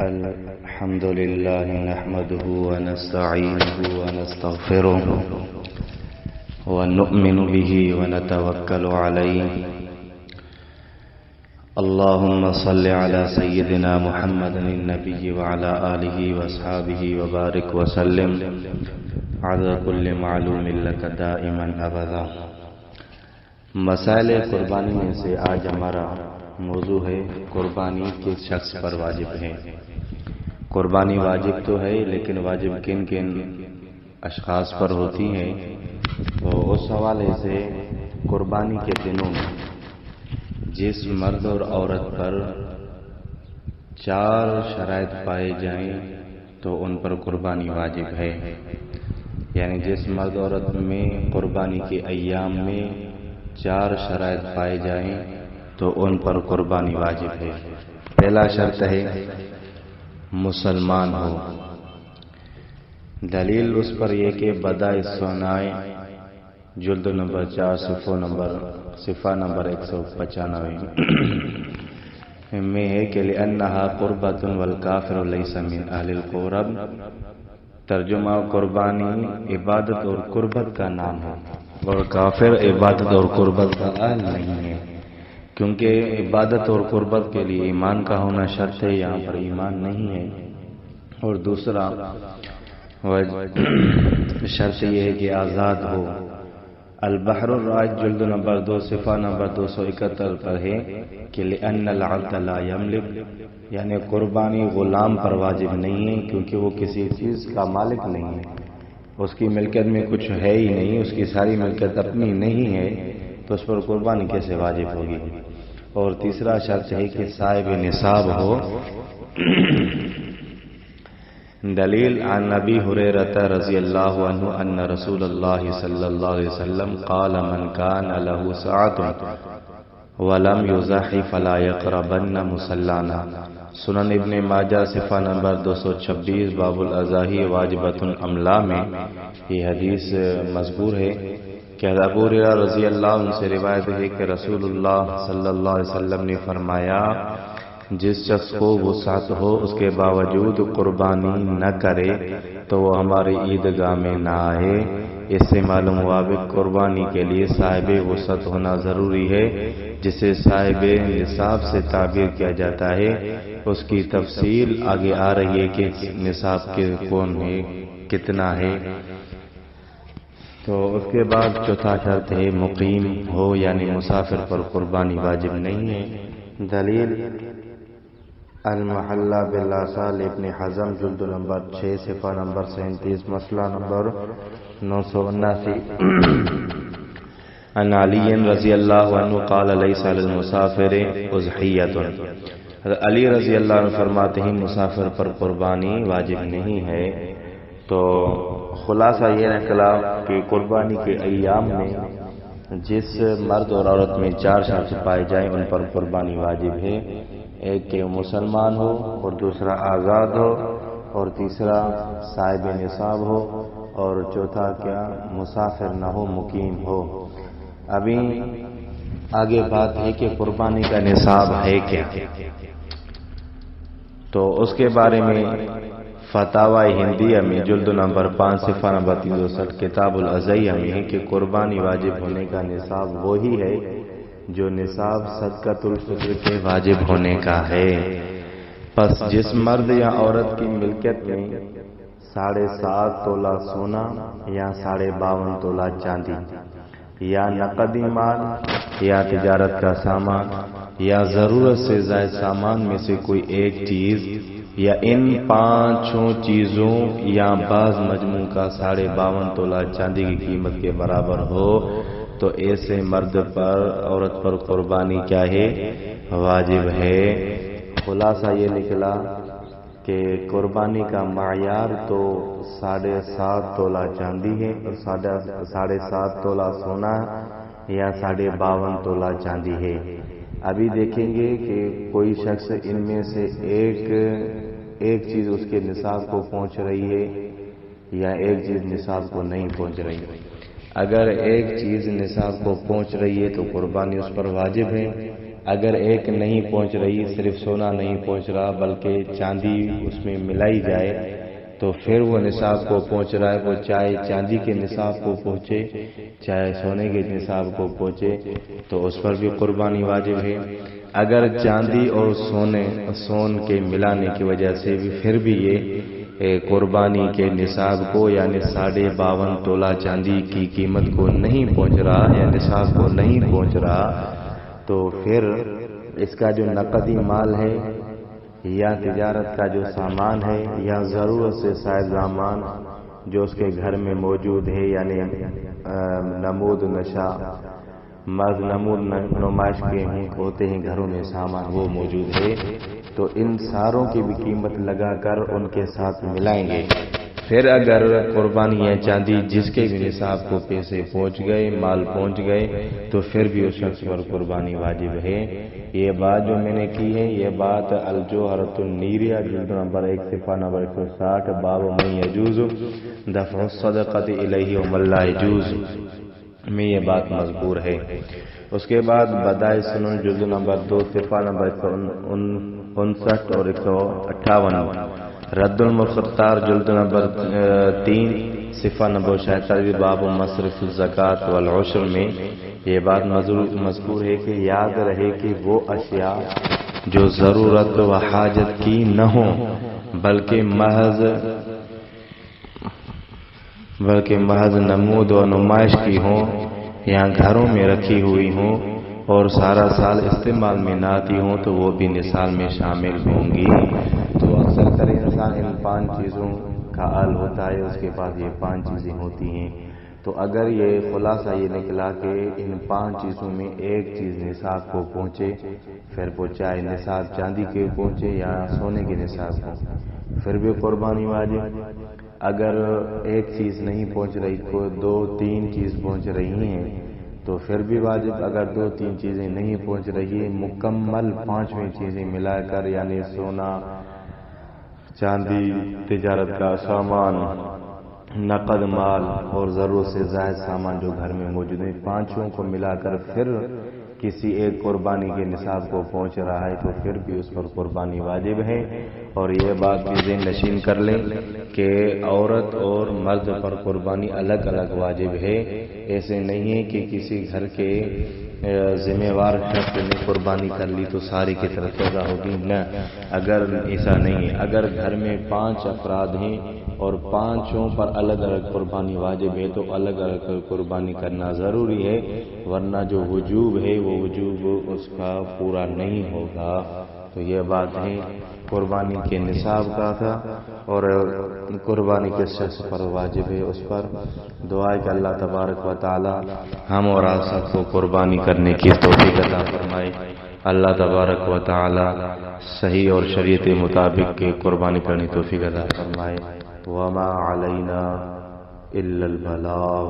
الحمد لله نحمده ونستعينه ونستغفره ونؤمن به ونتوكل عليه. اللهم صل على سيدنا محمد النبي وعلى آله واصحابه وبارك وسلم على كل معلوم لك دائما ابدا. مسائل قربانی میں سے آج ہمارا موضوع ہے قربانی کس شخص پر واجب ہے. قربانی واجب تو ہے لیکن واجب کن کن اشخاص پر ہوتی ہے. تو اس حوالے سے قربانی کے دنوں میں جس مرد اور عورت پر 4 شرائط پائے جائیں تو ان پر قربانی واجب ہے. یعنی جس مرد عورت میں قربانی کے ایام میں 4 شرائط پائے جائیں تو ان پر قربانی واجب ہے. پہلا شرط ہے مسلمان ہو. دلیل اس پر یہ کہ بدائع الصنائع جلد نمبر 4 صفحہ نمبر 195 میں ہے کہ لأنها قربۃ والکافر لیس من اہل القرب. ترجمہ قربانی عبادت اور قربت کا نام ہے اور کافر عبادت اور قربت کا اہل نہیں ہے، کیونکہ عبادت اور قربت کے لیے ایمان کا ہونا شرط ہے. یہاں پر ایمان نہیں ہے. اور دوسرا شرط یہ ہے کہ آزاد ہو. البحر الرائج جلد نمبر 2 صفحہ نمبر 271 پر ہے کہ لأن العبد لا يملك، یعنی قربانی غلام پر واجب نہیں ہے کیونکہ وہ کسی چیز کا مالک نہیں ہے، اس کی ملکیت میں کچھ ہے ہی نہیں، اس کی ساری ملکیت اپنی نہیں ہے، تو اس پر قربانی کیسے واجب ہوگی. اور تیسرا شرط ہے کہ صاحب نصاب ہو. دلیل عن ابی ہریرہ رضی اللہ عنہ ان رسول اللہ صلی اللہ علیہ وسلم قال من کان له ساعۃ ولم یضحی فلا یقربن مصلانا. سنن ابن ماجہ صفحہ نمبر 226 باب الاضاحی واجبۃ املا میں یہ حدیث مذکور ہے کہ ابو ہریرہ رضی اللہ عنہ سے روایت ہے کہ رسول اللہ صلی اللہ علیہ وسلم نے فرمایا جس شخص کو وسعت ہو اس کے باوجود قربانی نہ کرے تو وہ ہماری عیدگاہ میں نہ آئے. اس سے معلوم ہوا کہ قربانی کے لیے صاحب وسعت ہونا ضروری ہے جسے صاحب نصاب سے تعبیر کیا جاتا ہے. اس کی تفصیل آگے آ رہی ہے کہ نصاب کے کون ہے کتنا ہے. تو اس کے بعد چوتھا شرط ہے مقیم ہو، یعنی مسافر پر قربانی واجب نہیں ہے. دلیل المحلہ بالآثار ابن حزم جلد نمبر 6 صفحہ نمبر 37 مسئلہ نمبر 979 عن علی رضی اللہ عنہ قال لیس علی المسافر اضحیۃ. علی رضی اللہ عنہ فرماتے ہیں مسافر پر قربانی واجب نہیں ہے. تو خلاصہ یہ نکلا کہ قربانی کے ایام میں جس مرد اور عورت میں 4 شرط پائے جائیں ان پر قربانی واجب ہے. ایک کہ مسلمان ہو، اور دوسرا آزاد ہو، اور تیسرا صاحب نصاب ہو، اور چوتھا کیا مسافر نہ ہو مقیم ہو. ابھی آگے بات ہے کہ قربانی کا نصاب ہے کیا. تو اس کے بارے میں فتاوی ہندیہ میں جلد نمبر 5 صفحہ نمبر 360 کتاب الاضحیہ میں ہے کہ قربانی واجب ہونے کا نصاب وہی ہے جو نصاب صدقۃ الفطر کے واجب ہونے کا ہے. پس جس مرد یا عورت کی ملکیت میں 7.5 تولہ سونا یا 52.5 تولہ چاندی یا نقدی مال یا تجارت کا سامان یا ضرورت سے زائد سامان میں سے کوئی ایک چیز یا ان 5 چیزوں یا بعض مجموع کا 52.5 تولہ چاندی کی قیمت کے برابر ہو تو ایسے مرد پر عورت پر قربانی کیا ہے واجب ہے. خلاصہ یہ نکلا کہ قربانی کا معیار تو 7.5 تولہ چاندی ہے، 7.5 تولہ سونا یا 52.5 تولہ چاندی ہے. ابھی دیکھیں گے کہ کوئی شخص ان میں سے ایک چیز اس کے نصاب کو پہنچ رہی ہے یا ایک چیز نصاب کو نہیں پہنچ رہی. اگر ایک چیز نصاب کو پہنچ رہی ہے تو قربانی اس پر واجب ہے، اگر ایک نہیں پہنچ رہی، صرف سونا نہیں پہنچ رہا بلکہ چاندی اس میں ملائی جائے تو پھر وہ نصاب کو پہنچ رہا ہے، وہ چاہے چاندی کے نصاب کو پہنچے چاہے سونے کے نصاب کو پہنچے تو اس پر بھی قربانی واجب ہے۔ اگر چاندی اور سون کے ملانے کی وجہ سے بھی پھر بھی یہ قربانی کے نصاب کو یعنی 52.5 تولہ چاندی کی قیمت کو نہیں پہنچ رہا یا نصاب کو نہیں پہنچ رہا تو پھر اس کا جو نقدی مال ہے یا تجارت کا جو سامان ہے یا ضرورت سے زائد سامان جو اس کے گھر میں موجود ہے، یعنی نمود نشا مرد نمود نمائش کے ہوتے ہیں گھروں میں سامان، وہ موجود ہے تو ان ساروں کی بھی قیمت لگا کر ان کے ساتھ ملائیں گے۔ پھر اگر قربانی یا چاندی جس کے بھی نصاب کو پیسے پہنچ گئے، مال پہنچ گئے تو پھر بھی اس شخص پر قربانی واجب ہے۔ یہ بات جو میں نے کی ہے یہ بات الجوہرۃ النیریہ جلد نمبر 1 صفحہ نمبر 160 باب من یجوز دفع الصدقۃ الیہ ومن لا یجوز میں یہ بات مذکور ہے۔ اس کے بعد بدائع سنن جلد نمبر 2 صفحہ نمبر 159 اور 158، رد المختار جلد نمبر 3 صفحہ نمبر 46 باب مصرف الزکوٰۃ والعشر میں یہ بات مذکور ہے کہ یاد رہے کہ وہ اشیاء جو ضرورت و حاجت کی نہ ہوں بلکہ محض نمود و نمائش کی ہوں یا گھروں میں رکھی ہوئی ہوں اور سارا سال استعمال میں نہ آتی ہوں تو وہ بھی نصاب میں شامل ہوں گی۔ تو اکثر کرے انسان ان 5 چیزوں کا حل ہوتا ہے، اس کے بعد یہ 5 چیزیں ہوتی ہیں۔ تو اگر یہ خلاصہ یہ نکلا کہ ان 5 چیزوں میں ایک چیز نصاب کو پہنچے، پھر وہ چاہے نصاب چاندی کے پہنچے یا سونے کے نصاب کو، پھر بھی قربانی واجب۔ اگر ایک چیز نہیں پہنچ رہی تو 2-3 چیز پہنچ رہی ہیں تو پھر بھی واجب۔ اگر 2-3 چیزیں نہیں پہنچ رہی مکمل 5ویں چیزیں ملا کر یعنی سونا، چاندی، تجارت کا سامان، نقد مال اور ضرورت سے زائد سامان جو گھر میں موجود ہیں، 5 کو ملا کر پھر کسی ایک قربانی کے نصاب کو پہنچ رہا ہے تو پھر بھی اس پر قربانی واجب ہے۔ اور یہ بات بھی ذہن نشین کر لیں کہ عورت اور مرد پر قربانی الگ الگ واجب ہے۔ ایسے نہیں ہے کہ کسی گھر کے ذمہ وار شخص نے قربانی کر لی تو ساری کی طرف پیدا ہوگی، نہ، اگر ایسا نہیں ہے۔ اگر گھر میں 5 افراد ہیں اور 5 پر الگ الگ قربانی واجب ہے تو الگ الگ قربانی کرنا ضروری ہے، ورنہ جو وجوب ہے وہ وجوب اس کا پورا نہیں ہوگا۔ تو یہ بات ہے قربانی کے نصاب کا تھا اور قربانی کے شخص پر واجب ہے، اس پر دعا کہ اللہ تبارک و تعالی ہم اور آپ سب کو قربانی کرنے کی توفیق عطا فرمائے۔ اللہ تبارک و تعالی صحیح اور شریعت مطابق کے قربانی کرنے کی توفیق عطا فرمائے۔ وما علینا الا البلاغ۔